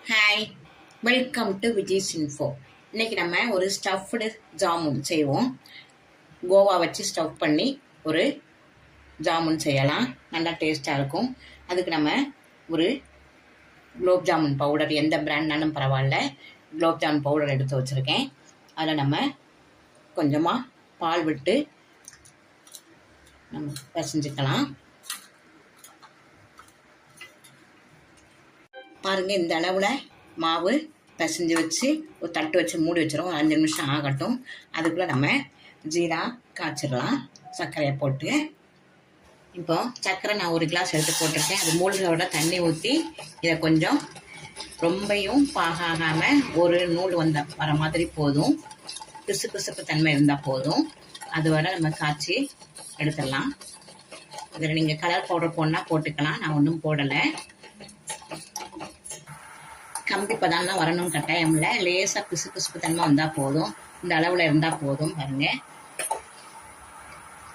Hi, welcome to Vijay's info. இன்னைக்கு நம்ம ஒரு ஸ்டஃப்டு ஜாமுன் செய்வோம். கோவா வச்சு ஸ்டஃப் பண்ணி ஒரு ஜாமுன் செய்யலாம். நல்லா டேஸ்ட்டாக இருக்கும். அதுக்கு நம்ம ஒரு குலோப் ஜாமுன் பவுடர், எந்த பிராண்ட்னாலும் பரவாயில்ல, குலோப் ஜாமுன் பவுடர் எடுத்து வச்சுருக்கேன். அதில் நம்ம கொஞ்சமாக பால் விட்டு நம்ம பிசைஞ்சுக்கலாம். பாருங்கள், இந்த அளவில் மாவு பிசைஞ்சு வச்சு ஒரு தட்டு வச்சு மூடி வச்சிடும். 5 நிமிஷம் ஆகட்டும். அதுக்குள்ளே நம்ம ஜீரா காய்ச்சிடலாம் சர்க்கரையை போட்டு. இப்போ சர்க்கரை நான் 1 கிளாஸ் எடுத்து போட்டிருக்கேன். அது மூழ்கோட தண்ணி ஊற்றி இதை கொஞ்சம் ரொம்பையும் பாகாமல் ஒரு நூல் வர மாதிரி போதும். பிசு பிசுப்பு தன்மை இருந்தால் போதும். அது வரை நம்ம காய்ச்சி எடுத்துடலாம். இதில் நீங்கள் கலர் பவுடர் போடனா போட்டுக்கலாம். நான் ஒன்றும் போடலை. கம்பி பதம்லாம் வரணும் கட்டாயம் இல்லை. லேசாக பிசு பிசுப்பு தன்மை வந்தால் போதும். இந்த அளவில் இருந்தால் போதும். பாருங்க,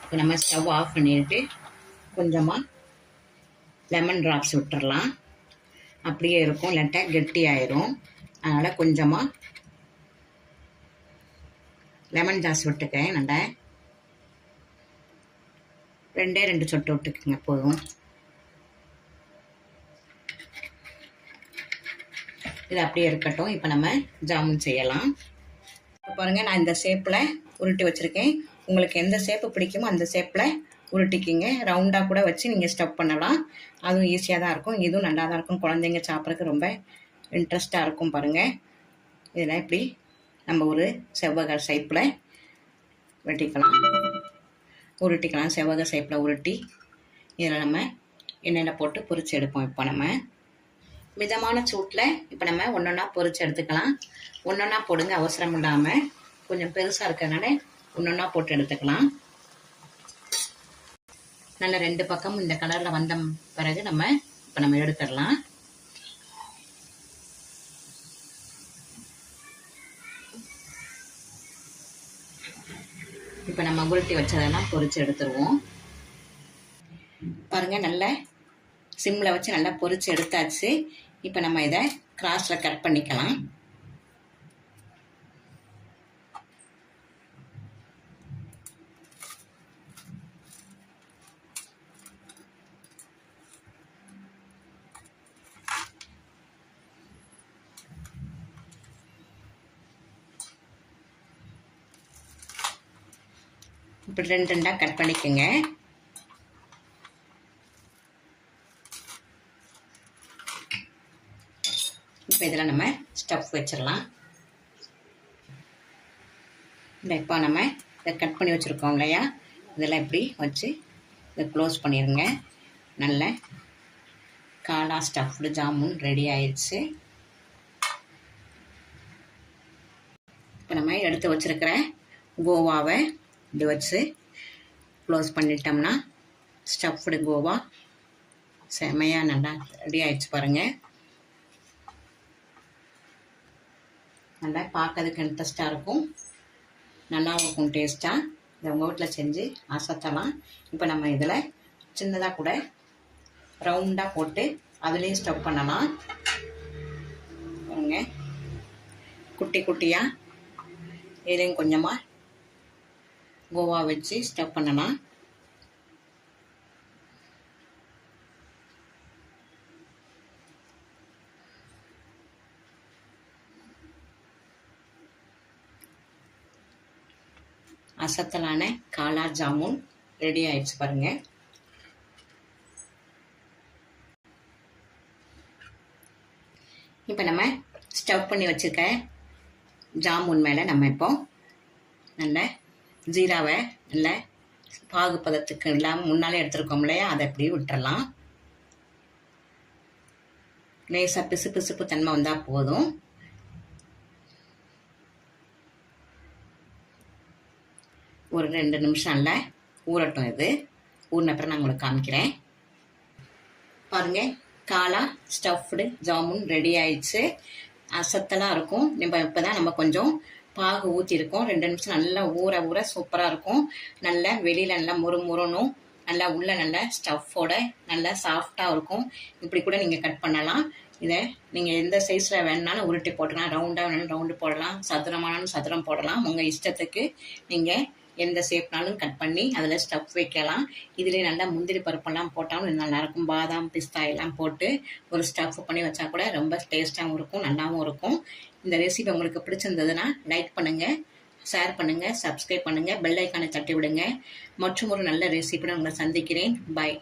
இப்போ நம்ம ஸ்டவ் ஆஃப் பண்ணிட்டு கொஞ்சமாக லெமன் ட்ராப்ஸ் விட்டுறலாம். அப்படியே இருக்கும், இல்லாட்டா கெட்டி ஆயிரும். அதனால் கொஞ்சமாக லெமன் ஜாஸ் விட்டுக்கேன். நல்லா 2 சொட்டு விட்டுக்குங்க போதும். இது அப்படியே இருக்கட்டும். இப்போ நம்ம ஜாமுன் செய்யலாம். பாருங்கள், நான் இந்த ஷேப்பில் உருட்டி வச்சுருக்கேன். உங்களுக்கு எந்த ஷேப்பு பிடிக்குமோ அந்த ஷேப்பில் உருட்டிக்கிங்க. ரவுண்டாக கூட வச்சு நீங்கள் ஸ்டஃப் பண்ணலாம். அதுவும் ஈஸியாக தான் இருக்கும். இதுவும் நல்லா தான் இருக்கும். குழந்தைங்க சாப்பிட்றதுக்கு ரொம்ப இன்ட்ரெஸ்ட்டாக இருக்கும். பாருங்கள், இதில் இப்படி நம்ம ஒரு செவ்வக ஷேப்பில் உருட்டிக்கலாம். செவ்வக ஷேப்பில் உருட்டி இதில் நம்ம எண்ணெயில் போட்டு பொரிச்சு எடுப்போம். இப்போ நம்ம மிதமான சூட்டில் இப்போ நம்ம ஒன்றொன்னா பொரிச்சு எடுத்துக்கலாம். ஒன்றொன்னா போடுங்க, அவசரம் இல்லாமல். கொஞ்சம் பெருசாக இருக்கிறதுனால ஒன்றொன்னா போட்டு எடுத்துக்கலாம். நல்ல 2 பக்கம் இந்த கலரில் வந்த பிறகு இப்போ நம்ம எடுத்துடலாம். இப்போ நம்ம உருட்டி வச்சதெல்லாம் பொரிச்சு எடுத்துருவோம். பாருங்கள், நல்ல சிம்மில் வச்சு நல்லா பொரிச்சு எடுத்தாச்சு. இப்போ நம்ம இதை கிராஸில் கட் பண்ணிக்கலாம். இப்படி 2 கட் பண்ணிக்கோங்க. இப்போ இதில் நம்ம ஸ்டஃப் வச்சிடலாம். இப்போ நம்ம இதை கட் பண்ணி வச்சுருக்கோம் இல்லையா, இதெல்லாம் இப்படி வச்சு இதை க்ளோஸ் பண்ணிடுங்க. நல்ல காலா ஸ்டஃப்டு ஜாமுன் ரெடி ஆயிடுச்சு. இப்போ நம்ம எடுத்து வச்சுருக்கிற கோவாவை இப்படி வச்சு க்ளோஸ் பண்ணிட்டோம்னா ஸ்டஃப்டு கோவா செமையாக நல்லா ரெடி ஆயிடுச்சு. பாருங்கள், நல்லா பார்க்கறதுக்கு இன்ட்ரெஸ்டாக இருக்கும். நல்லா இருக்கும் டேஸ்ட்டாக. இதை உங்கள் வீட்டில் செஞ்சு அசத்தலாம். இப்போ நம்ம இதில் சின்னதாக கூட ரவுண்டாக போட்டு அதுலேயும் ஸ்டஃப் பண்ணலாம். பாருங்க, குட்டி குட்டியாக இதுலேயும் கொஞ்சமாக கோவா வச்சு ஸ்டஃப் பண்ணலாம். அசத்தலான காலா ஜாமுன் ரெடி ஆயிடுச்சு. பாருங்க, இப்போ நம்ம ஸ்டவ் பண்ணி வச்சுருக்க ஜாமுன் மேலே நம்ம இப்போ நல்ல ஜீராவை நல்ல பாகுபதத்துக்கு இல்லாமல் முன்னாலே எடுத்துருக்கோம் இல்லையா, அதை எப்படி விட்டுறலாம். லேசாக பிசு பிசுப்பு தன்மை வந்தால் போதும். ஒரு 2 நிமிஷம் இல்லை ஊறட்டும். இது ஊறின அப்புறம் நான் உங்களுக்கு காமிக்கிறேன். பாருங்கள், காலா ஸ்டஃப்டு ஜாமுன் ரெடி ஆயிடுச்சு. அசத்தலாக இருக்கும். இப்போ தான் நம்ம கொஞ்சம் பாகு ஊற்றிருக்கோம். 2 நிமிஷம் நல்லா ஊற சூப்பராக இருக்கும். நல்லா வெளியில் நல்லா முறுமுறணும், நல்லா உள்ள நல்லா ஸ்டஃப்போட நல்லா சாஃப்டாக இருக்கும். இப்படி கூட நீங்கள் கட் பண்ணலாம். இதை நீங்கள் எந்த சைஸில் வேணுனாலும் உருட்டி போட்டுக்கலாம். ரவுண்டாக வேணும்னாலும் ரவுண்டு போடலாம், சதுரமானாலும் சதுரம் போடலாம். உங்கள் இஷ்டத்துக்கு நீங்கள் எந்த ஷேப்னாலும் கட் பண்ணி அதில் ஸ்டஃப் வைக்கலாம். இதிலே நல்லா முந்திரி பருப்பெல்லாம் போட்டாலும் நல்லாயிருக்கும். பாதாம் பிஸ்தா எல்லாம் போட்டு ஒரு ஸ்டஃப் பண்ணி வச்சா கூட ரொம்ப டேஸ்ட்டாகவும் இருக்கும், நல்லாவும் இருக்கும். இந்த ரெசிபி உங்களுக்கு பிடிச்சிருந்ததுன்னா லைக் பண்ணுங்கள், ஷேர் பண்ணுங்கள், சப்ஸ்கிரைப் பண்ணுங்கள், பெல் ஐக்கானை தட்டி விடுங்க. மற்றும் ஒரு நல்ல ரெசிபியுடன் உங்களை சந்திக்கிறேன். பாய்.